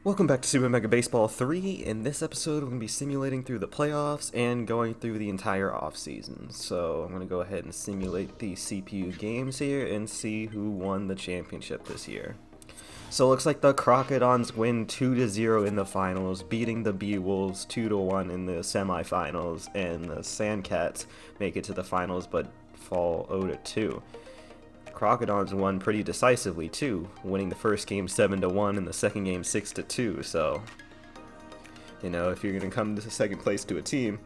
Welcome back to Super Mega Baseball 3. In this episode, we're going to be simulating through the playoffs and going through the entire offseason. So I'm going to go ahead and simulate the CPU games here and see who won the championship this year. So it looks like the Crocodons win 2-0 in the finals, beating the Bee-Wolves 2-1 in the semifinals, and the Sandcats make it to the finals but fall 0-2. Crocodons won pretty decisively too, winning the first game 7-1 and the second game 6-2. So, if you're gonna come to second place to a team,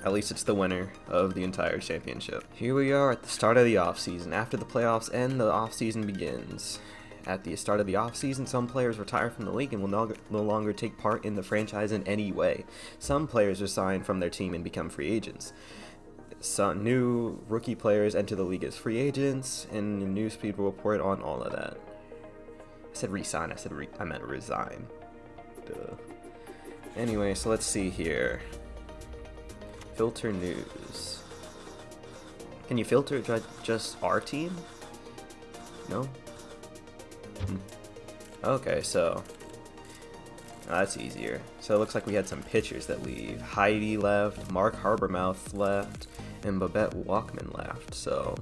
at least it's the winner of the entire championship. Here we are at the start of the offseason. After the playoffs end, the offseason begins. At the start of the offseason, some players retire from the league and will no longer take part in the franchise in any way. Some players resign from their team and become free agents. Some new rookie players enter the league as free agents, and the newsfeed will report on all of that. I said resign, I meant resign. Duh. Anyway, so let's see here. Filter news. Can you filter just our team? No? Okay, so that's easier. So it looks like we had some pitchers that leave. Heidi left, Mark Harbormouth left, and Babette Walkman left. So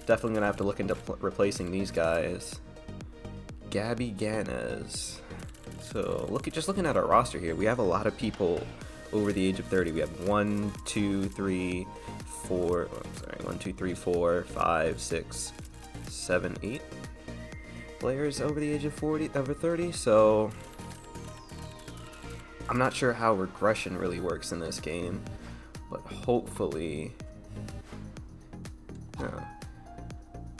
definitely gonna have to look into replacing these guys. Gabby Ganez. So looking at our roster here, we have a lot of people over the age of 30. We have 1, 2, 3, 4, 5, 6, 7, 8 players over the age of 30. So I'm not sure how regression really works in this game, but hopefully,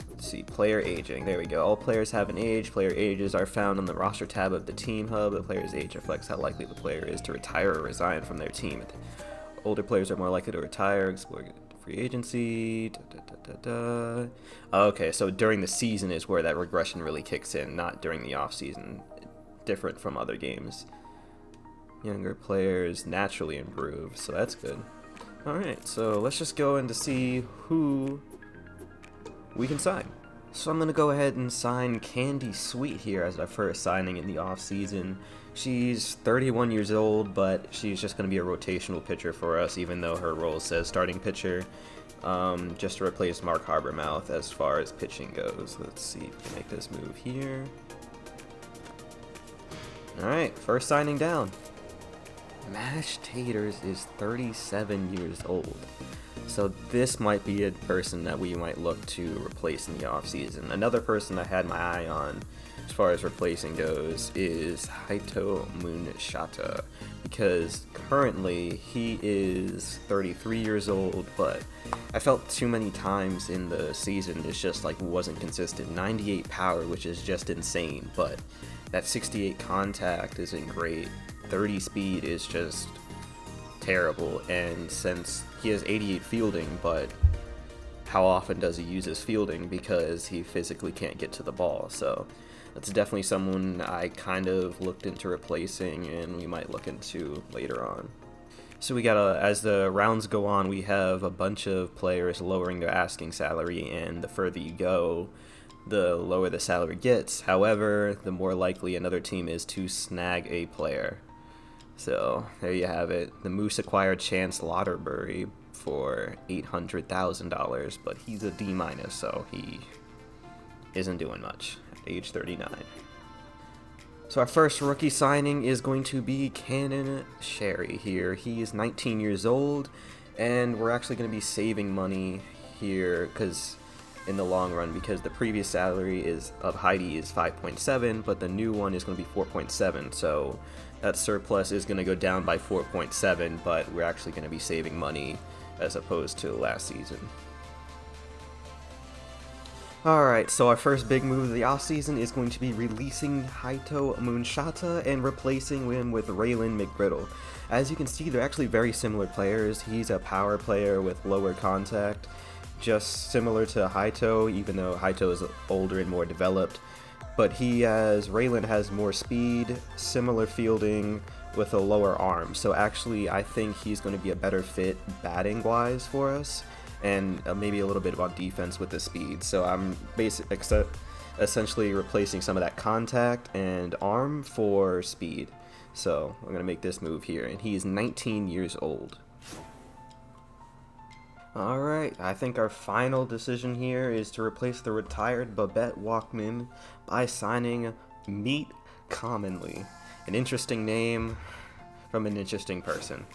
let's see, player aging, there we go. All players have an age. Player ages are found on the roster tab of the team hub. The player's age reflects how likely the player is to retire or resign from their team. Older players are more likely to retire, explore free agency, Okay, so during the season is where that regression really kicks in, not during the off season, different from other games. Younger players naturally improve, so that's good. Alright, so let's just go in to see who we can sign. So I'm going to go ahead and sign Candy Sweet here as our first signing in the off-season. She's 31 years old, but she's just going to be a rotational pitcher for us, even though her role says starting pitcher, just to replace Mark Harbormouth as far as pitching goes. Let's see if we can make this move here. Alright, first signing down. Mash Taters is 37 years old, so this might be a person that we might look to replace in the offseason. Another person I had my eye on as far as replacing goes is Haito Moonshata, because currently he is 33 years old, but I felt too many times in the season it's just wasn't consistent. 98 power, which is just insane, but that 68 contact isn't great. 30 speed is just terrible, and since he has 88 fielding, but how often does he use his fielding because he physically can't get to the ball? So that's definitely someone I kind of looked into replacing, and we might look into later on. So we got as the rounds go on, we have a bunch of players lowering their asking salary, and the further you go, the lower the salary gets. However, the more likely another team is to snag a player. So there you have it. The Moose acquired Chance Lauterbury for $800,000, but he's a D-, so he isn't doing much at age 39. So our first rookie signing is going to be Cannon Sherry here. He is 19 years old, and we're actually going to be saving money here in the long run, because the previous salary of Heidi is 5.7, but the new one is going to be 4.7, so that surplus is going to go down by 4.7, but we're actually going to be saving money as opposed to last season. Alright, so our first big move of the offseason is going to be releasing Haito Moonshata and replacing him with Raylan McGriddle. As you can see, they're actually very similar players. He's a power player with lower contact, just similar to Haito, even though Haito is older and more developed. But Raylan has more speed, similar fielding, with a lower arm. So actually, I think he's going to be a better fit batting-wise for us, and maybe a little bit about defense with the speed. So essentially replacing some of that contact and arm for speed. So I'm going to make this move here, and he is 19 years old. Alright, I think our final decision here is to replace the retired Babette Walkman by signing Meet Commonly. An interesting name from an interesting person.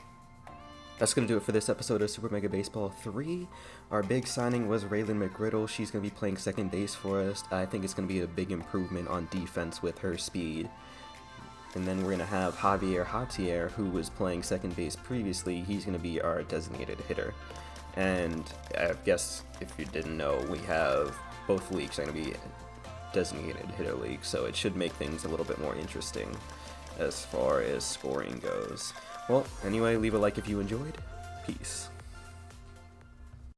That's going to do it for this episode of Super Mega Baseball 3. Our big signing was Raylan McGriddle. She's going to be playing second base for us. I think it's going to be a big improvement on defense with her speed. And then we're going to have Javier Hatier, who was playing second base previously. He's going to be our designated hitter. And I guess if you didn't know, we have both leagues are going to be designated hitter leagues, so it should make things a little bit more interesting as far as scoring goes. Well, anyway, leave a like if you enjoyed. Peace.